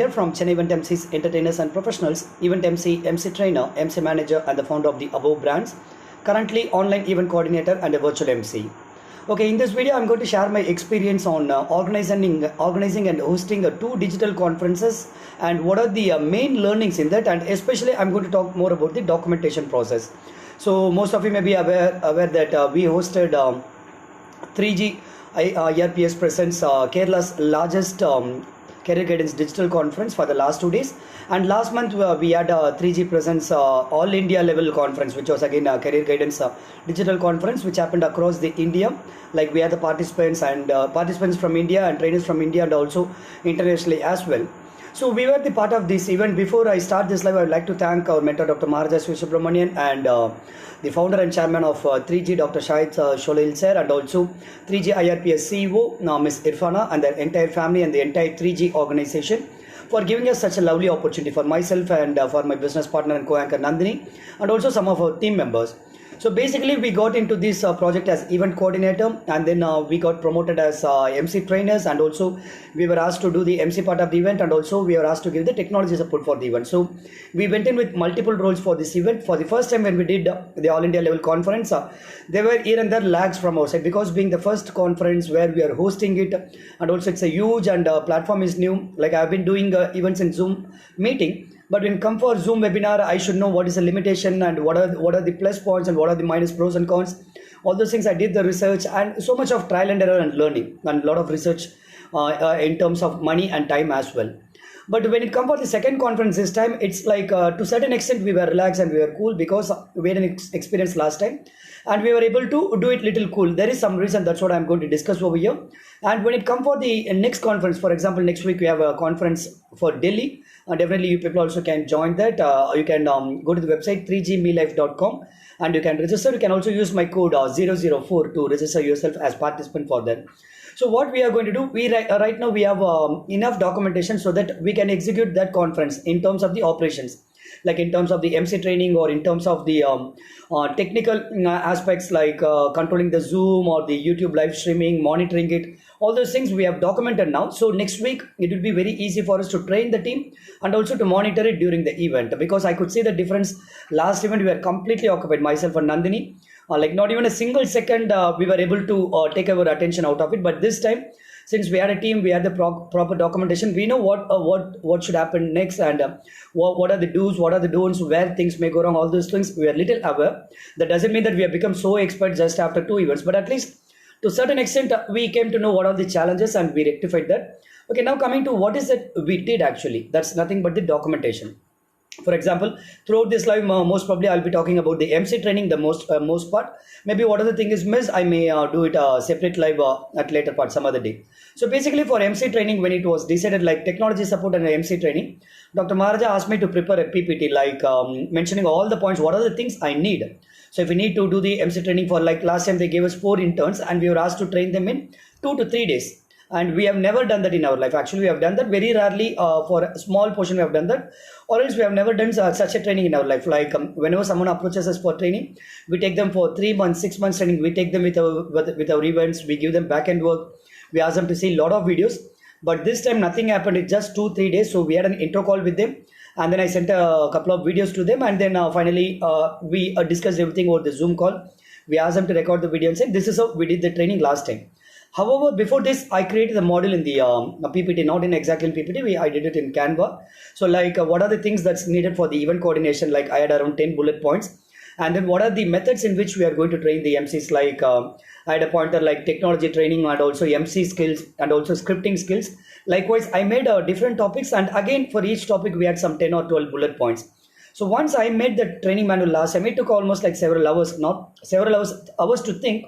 Here from Chennai Event MCs, entertainers and professionals, Event MC, MC trainer, MC manager, and the founder of the above brands. Currently, online event coordinator and a virtual MC. Okay, in this video, I'm going to share my experience on organizing and hosting two digital conferences and what are the main learnings in that, and especially I'm going to talk more about the documentation process. So most of you may be aware that we hosted 3G IRPS presents Kerala's largest career guidance digital conference for the last 2 days, and last month we had a 3G presents all India level conference, which was again a career guidance digital conference which happened across the India. Like we had the participants and participants from India and trainers from India and also internationally as well. So we were the part of this event. Before I start this live, I would like to thank our mentor Dr. Maharaja Subramanian and the founder and chairman of 3G, Dr. Shahid Sholil sir, and also 3G IRPS CEO, Ms. Irfana, and their entire family and the entire 3G organization for giving us such a lovely opportunity for myself and for my business partner and co-anchor Nandhini, and also some of our team members. So basically we got into this project as event coordinator, and then we got promoted as MC trainers, and also we were asked to do the MC part of the event, and also we were asked to give the technology support for the event. So we went in with multiple roles for this event. For the first time when we did the All India level conference, there were here and there lags from our side, because being the first conference where we are hosting it, and also it's a huge and platform is new. Like I've been doing events in Zoom meeting, but when come for Zoom webinar, I should know what is the limitation and what are the plus points and what are the minus pros and cons. All those things I did the research, and so much of trial and error and learning, and a lot of research in terms of money and time as well. But when it comes for the second conference this time, it's like to certain extent we were relaxed and we were cool, because we had an experience last time and we were able to do it little cool. There is some reason, that's what I'm going to discuss over here. And when it comes for the next conference, for example, next week we have a conference for Delhi. Definitely you people also can join that. You can go to the website 3gmelife.com and you can register. You can also use my code 004 to register yourself as participant for that. So what we are going to do, we right now we have enough documentation so that we can execute that conference in terms of the operations, like in terms of the MC training or in terms of the technical aspects, like controlling the Zoom or the YouTube live streaming, monitoring it. All those things we have documented now. So next week it will be very easy for us to train the team and also to monitor it during the event, because I could see the difference. Last event we were completely occupied, myself and Nandhini. Like not even a single second we were able to take our attention out of it. But this time, since we had a team, we had the proper documentation, we know what should happen next, and what are the do's, what are the don'ts, where things may go wrong. All those things we are little aware. That doesn't mean that we have become so expert just after 2 events, but at least to a certain extent we came to know what are the challenges and we rectified that. Okay, now coming to what is it we did actually. That's nothing but the documentation. For example, throughout this live, most probably I'll be talking about the MC training, the most part. Maybe what other thing is missed, I may do it separate live at later part some other day. So basically for MC training, when it was decided like technology support and MC training, Dr. Maharaja asked me to prepare a PPT, like mentioning all the points, what are the things I need. So if we need to do the MC training, for like last time they gave us 4 interns and we were asked to train them in 2 to 3 days. And we have never done that in our life. Actually, we have done that very rarely. For a small portion we have done that, or else we have never done such a training in our life. Like whenever someone approaches us for training, we take them for 3 months, 6 months training. We take them with our events. We give them back end work. We ask them to see a lot of videos. But this time nothing happened. It's just 2-3 days. So we had an intro call with them, and then I sent a couple of videos to them, and then finally we discussed everything over the Zoom call. We asked them to record the video and said this is how we did the training last time. However, before this, I created the model in the PPT, not in exactly in PPT. I did it in Canva. So like what are the things that's needed for the event coordination? Like I had around 10 bullet points. And then what are the methods in which we are going to train the MCs? Like I had a pointer like technology training and also MC skills and also scripting skills. Likewise, I made different topics. And again, for each topic, we had some 10 or 12 bullet points. So once I made the training manual last time, it took almost like several hours, not several hours to think.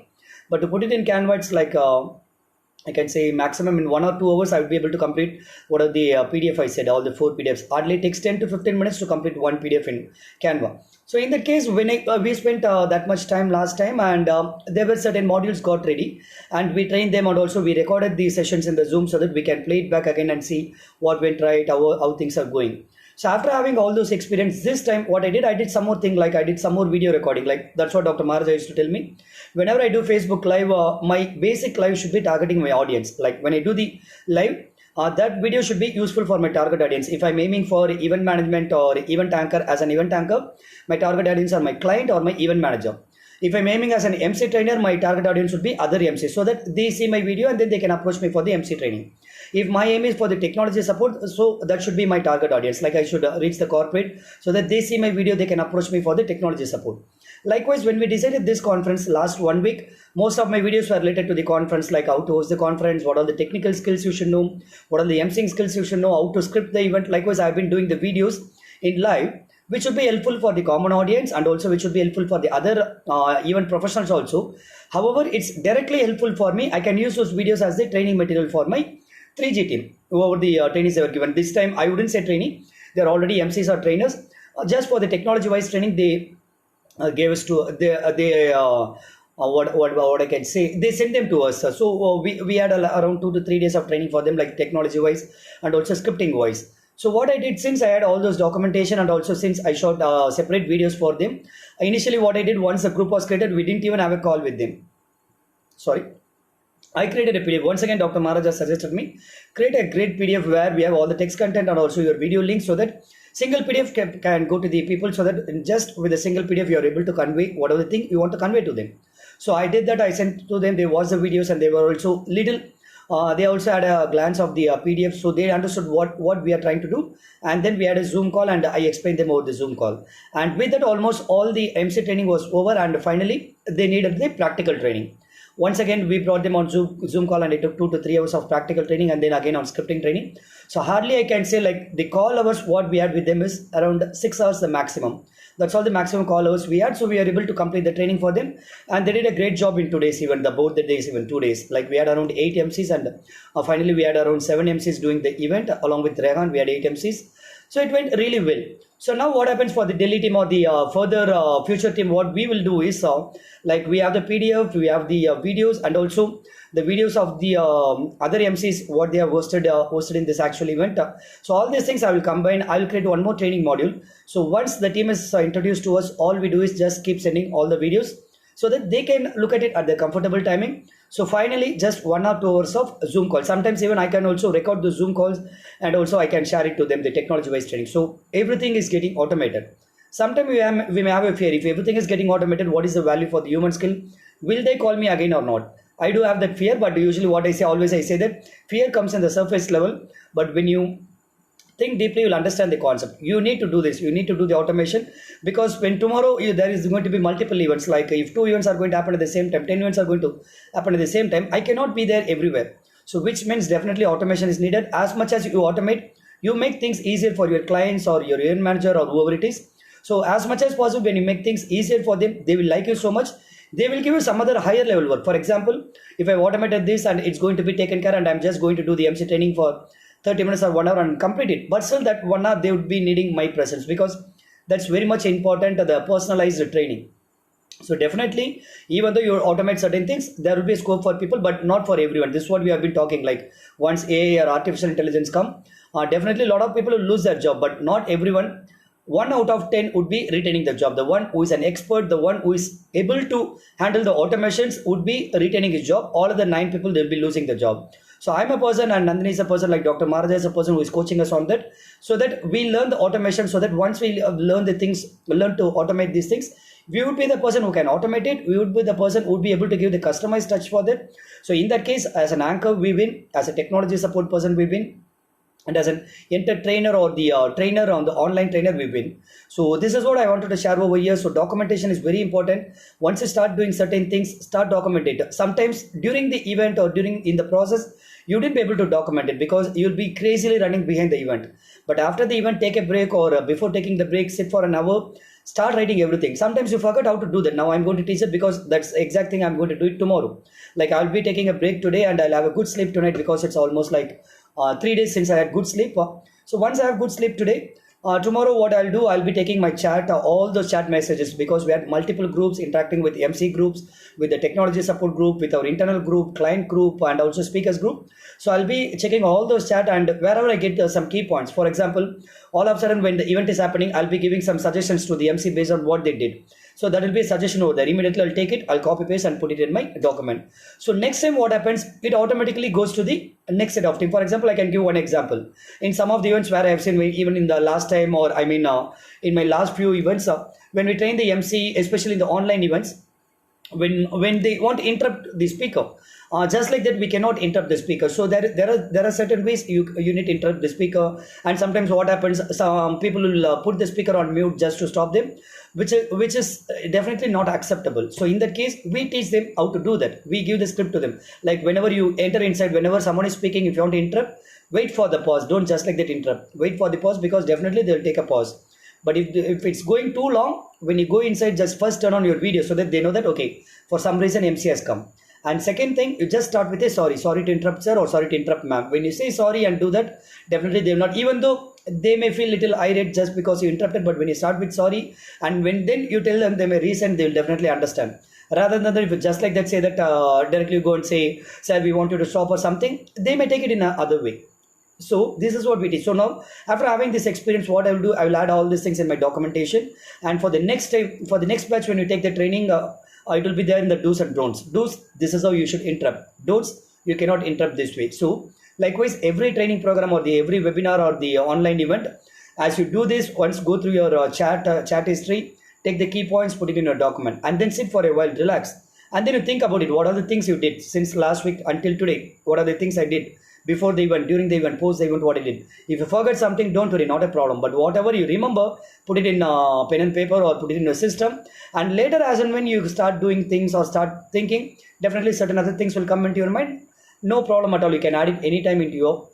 But to put it in Canva, it's like I can say maximum in 1 or 2 hours I would be able to complete what are the PDF I said, all the 4 PDFs. Hardly takes 10 to 15 minutes to complete 1 PDF in Canva. So in that case, when we spent that much time last time, and there were certain modules got ready, and we trained them, and also we recorded these sessions in the Zoom so that we can play it back again and see what went right, how things are going. So after having all those experience, this time what I did some more thing, like I did some more video recording. Like that's what Dr. Maharaja used to tell me. Whenever I do Facebook live, my basic live should be targeting my audience. Like when I do the live, that video should be useful for my target audience. If I'm aiming for event management or event anchor, as an event anchor, my target audience are my client or my event manager. If I'm aiming as an MC trainer, my target audience would be other MCs, so that they see my video and then they can approach me for the MC training. If my aim is for the technology support, so that should be my target audience. Like I should reach the corporate so that they see my video, they can approach me for the technology support. Likewise, when we decided this conference last 1 week, most of my videos were related to the conference, like how to host the conference, what are the technical skills you should know, what are the emceeing skills you should know, how to script the event. Likewise, I've been doing the videos in live, which would be helpful for the common audience and also which would be helpful for the other event professionals also. However, it's directly helpful for me. I can use those videos as the training material for my 3G team, whoever the trainees they were given. This time, I wouldn't say trainee. They're already MCs or trainers. Just for the technology-wise training, they gave us to what I can say. They sent them to us. So we had around 2 to 3 days of training for them, like technology-wise and also scripting-wise. So what I did, since I had all those documentation and also since I shot separate videos for them, initially what I did, once the group was created, we didn't even have a call with them. Sorry. I created a PDF. Once again, Dr. Maharaja suggested me, create a great PDF where we have all the text content and also your video links, so that single PDF can go to the people, so that just with a single PDF, you are able to convey whatever thing you want to convey to them. So I did that. I sent to them. They watched the videos and they were also little, they also had a glance of the PDF. So they understood what we are trying to do. And then we had a Zoom call and I explained them over the Zoom call. And with that, almost all the MC training was over. And finally, they needed the practical training. Once again, we brought them on Zoom call and it took 2 to 3 hours of practical training and then again on scripting training. So hardly I can say, like, the call hours what we had with them is around 6 hours the maximum. That's all the maximum call hours we had. So we are able to complete the training for them. And they did a great job in 2 days, even both the days, even 2 days. Like we had around 8 MCs and finally we had around 7 MCs doing the event. Along with Rehan, we had 8 MCs. So it went really well. So now what happens for the Delhi team or the further future team, what we will do is, like we have the PDF, we have the videos and also the videos of the other MCs, what they have hosted in this actual event. So all these things I will combine. I will create one more training module. So once the team is introduced to us, all we do is just keep sending all the videos so that they can look at it at their comfortable timing. So finally, just 1 or 2 hours of Zoom call. Sometimes even I can also record the Zoom calls and also I can share it to them, the technology-wise training. So everything is getting automated. Sometimes we may have a fear. If everything is getting automated, what is the value for the human skill? Will they call me again or not? I do have that fear, but usually what I say, always I say that fear comes in the surface level. But when you think deeply, you'll understand the concept. You need to do this. You need to do the automation, because when tomorrow there is going to be multiple events, like if 2 events are going to happen at the same time, 10 events are going to happen at the same time, I cannot be there everywhere. So which means definitely automation is needed. As much as you automate, you make things easier for your clients or your event manager or whoever it is. So as much as possible, when you make things easier for them, they will like you so much. They will give you some other higher level work. For example, if I've automated this and it's going to be taken care and I'm just going to do the MC training for 30 minutes or 1 hour and complete it. But still that 1 hour, they would be needing my presence, because that's very much important, the personalized training. So definitely, even though you automate certain things, there will be a scope for people, but not for everyone. This is what we have been talking, like once AI or artificial intelligence come, definitely a lot of people will lose their job, but not everyone. 1 out of 10 would be retaining the job. The one who is an expert, the one who is able to handle the automations would be retaining his job. All other 9 people, they'll be losing the job. So I'm a person and Nandhini is a person, like Dr. Maharaja is a person who is coaching us on that, so that we learn the automation, so that once we learn the things, learn to automate these things, we would be the person who can automate it. We would be the person who would be able to give the customized touch for that. So in that case, as an anchor, we win. As a technology support person, we win. And as an trainer or the trainer on the online trainer, we win. So this is what I wanted to share over here. So documentation is very important. Once you start doing certain things, start documenting it. Sometimes during the event or in the process, you didn't be able to document it because you'll be crazily running behind the event. But after the event, take a break, or before taking the break, sit for an hour, start writing everything. Sometimes you forget how to do that. Now I'm going to teach it, because that's the exact thing I'm going to do it tomorrow. Like I'll be taking a break today and I'll have a good sleep tonight, because it's almost like 3 days since I had good sleep. So once I have good sleep today, tomorrow what I'll do, I'll be taking my chat, all those chat messages, because we had multiple groups interacting with MC groups, with the technology support group, with our internal group, client group, and also speakers group. So I'll be checking all those chat, and wherever I get some key points. For example, all of a sudden when the event is happening, I'll be giving some suggestions to the MC based on what they did. So that will be a suggestion over there. Immediately I'll take it, I'll copy paste and put it in my document. So next time what happens, it automatically goes to the next set of team. For example, I can give one example. In some of the events where I have seen, even in the last time, or in my last few events, when we train the MC, especially in the online events, when they want to interrupt the speaker, just like that we cannot interrupt the speaker. So there are certain ways you need to interrupt the speaker. And sometimes what happens, some people will put the speaker on mute just to stop them, which is definitely not acceptable. So in that case, we teach them how to do that. We give the script to them, like whenever you enter inside, whenever someone is speaking, if you want to interrupt, wait for the pause. Don't just like that interrupt. Wait for the pause, because definitely they'll take a pause. But if it's going too long, when you go inside, just first turn on your video so that they know that, okay, for some reason MC has come. And second thing, you just start with a sorry to interrupt sir, or sorry to interrupt ma'am. When you say sorry and do that, definitely they will not, even though they may feel little irate just because you interrupted, but when you start with sorry, and when then you tell them, they may reason, they will definitely understand. Rather than that, if you just like that say that, directly go and say, sir, we want you to stop or something, they may take it in another way. So this is what we teach. So now, after having this experience, what I will do, I will add all these things in my documentation. And for the next time, for the next batch, when you take the training, it will be there in the do's and don'ts. Do's, this is how you should interrupt. Don'ts, you cannot interrupt this way. So likewise, every training program or every webinar or the online event, as you do this, once go through your chat history, take the key points, put it in your document, and then sit for a while, relax. And then you think about it. What are the things you did since last week until today? What are the things I did before the event, during the event, post the event, what I did? If you forget something, don't worry, not a problem. But whatever you remember, put it in pen and paper or put it in your system. And later, as and when you start doing things or start thinking, definitely certain other things will come into your mind. No problem at all. You can add it anytime into your,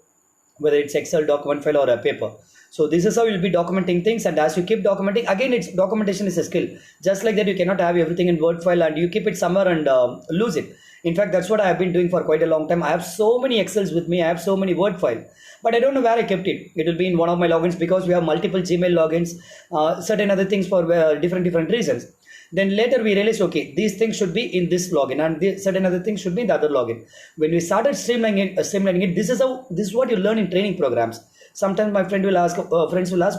whether it's Excel, document file, or a paper. So this is how you'll be documenting things. And as you keep documenting, again, it's documentation is a skill. Just like that, you cannot have everything in Word file and you keep it somewhere and lose it. In fact, that's what I have been doing for quite a long time. I have so many Excels with me. I have so many Word file, but I don't know where I kept it. It will be in one of my logins, because we have multiple Gmail logins, certain other things for different reasons. Then later we realized, okay, these things should be in this login and certain other things should be in the other login. When we started streamlining it, this is what you learn in training programs. Sometimes my friends will ask,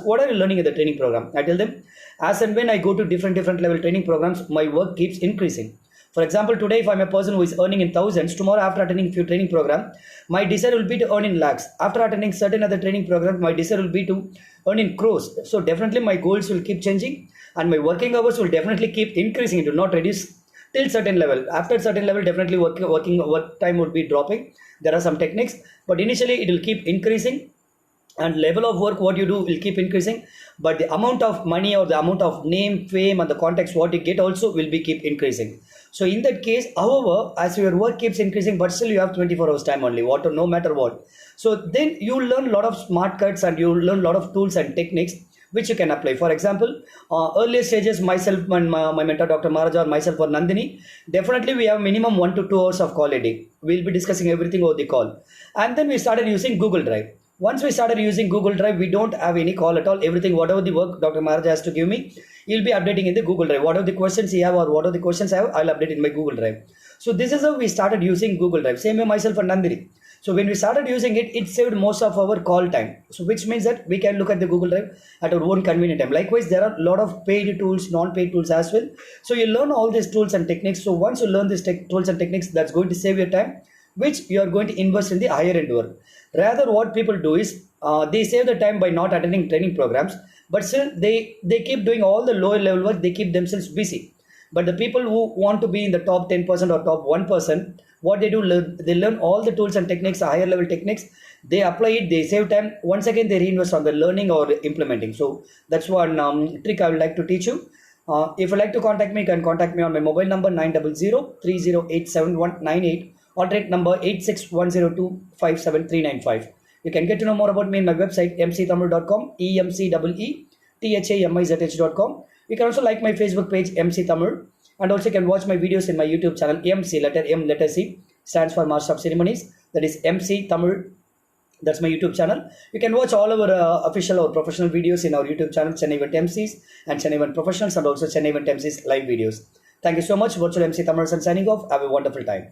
what are you learning in the training program? I tell them, as and when I go to different level training programs, my work keeps increasing. For example, today, if I'm a person who is earning in thousands, tomorrow after attending few training program, my desire will be to earn in lakhs. After attending certain other training programs, my desire will be to earn in crores. So definitely my goals will keep changing and my working hours will definitely keep increasing. It will not reduce till certain level. After certain level, definitely work time would be dropping. There are some techniques, but initially it will keep increasing. And level of work what you do will keep increasing, but the amount of money or the amount of name, fame, and the context what you get also will be keep increasing. So in that case, however, as your work keeps increasing, but still you have 24 hours time only, no matter what. So then you learn a lot of smart cuts and you learn a lot of tools and techniques which you can apply. For example, earlier stages, myself and my mentor Dr. Maharaja or myself or Nandhini, definitely we have minimum 1 to 2 hours of call a day. We'll be discussing everything over the call. And then we started using Google Drive. Once we started using Google Drive, we don't have any call at all. Everything, whatever the work Dr. Maharaj has to give me, he'll be updating in the Google Drive. Whatever the questions he have or whatever the questions I have, I'll update in my Google Drive. So this is how we started using Google Drive. Same way myself and Nandhini. So when we started using it, it saved most of our call time. So which means that we can look at the Google Drive at our own convenient time. Likewise, there are a lot of paid tools, non-paid tools as well. So you learn all these tools and techniques. So once you learn these tools and techniques, that's going to save your time, which you are going to invest in the higher end work. Rather, what people do is they save the time by not attending training programs, but still they keep doing all the lower level work. They keep themselves busy. But the people who want to be in the top 10% or top 1%, what they do, they learn all the tools and techniques, higher level techniques. They apply it, they save time. Once again, they reinvest on the learning or implementing. So that's one trick I would like to teach you. If you'd like to contact me, you can contact me on my mobile number 900-3087-198, alternate number 8610257395. You can get to know more about me in my website mctamil.com, emceethamizh.com. You can also like my Facebook page MC Tamil, and also you can watch my videos in my YouTube channel MC, letter M, letter C, stands for Master of Ceremonies. That is MC Tamil. That's my YouTube channel. You can watch all our official or professional videos in our YouTube channel, Chennai Event Emcees and Chennai Event Professionals, and also Chennai Event Emcees live videos. Thank you so much. Virtual MC Thamizharasan signing off. Have a wonderful time.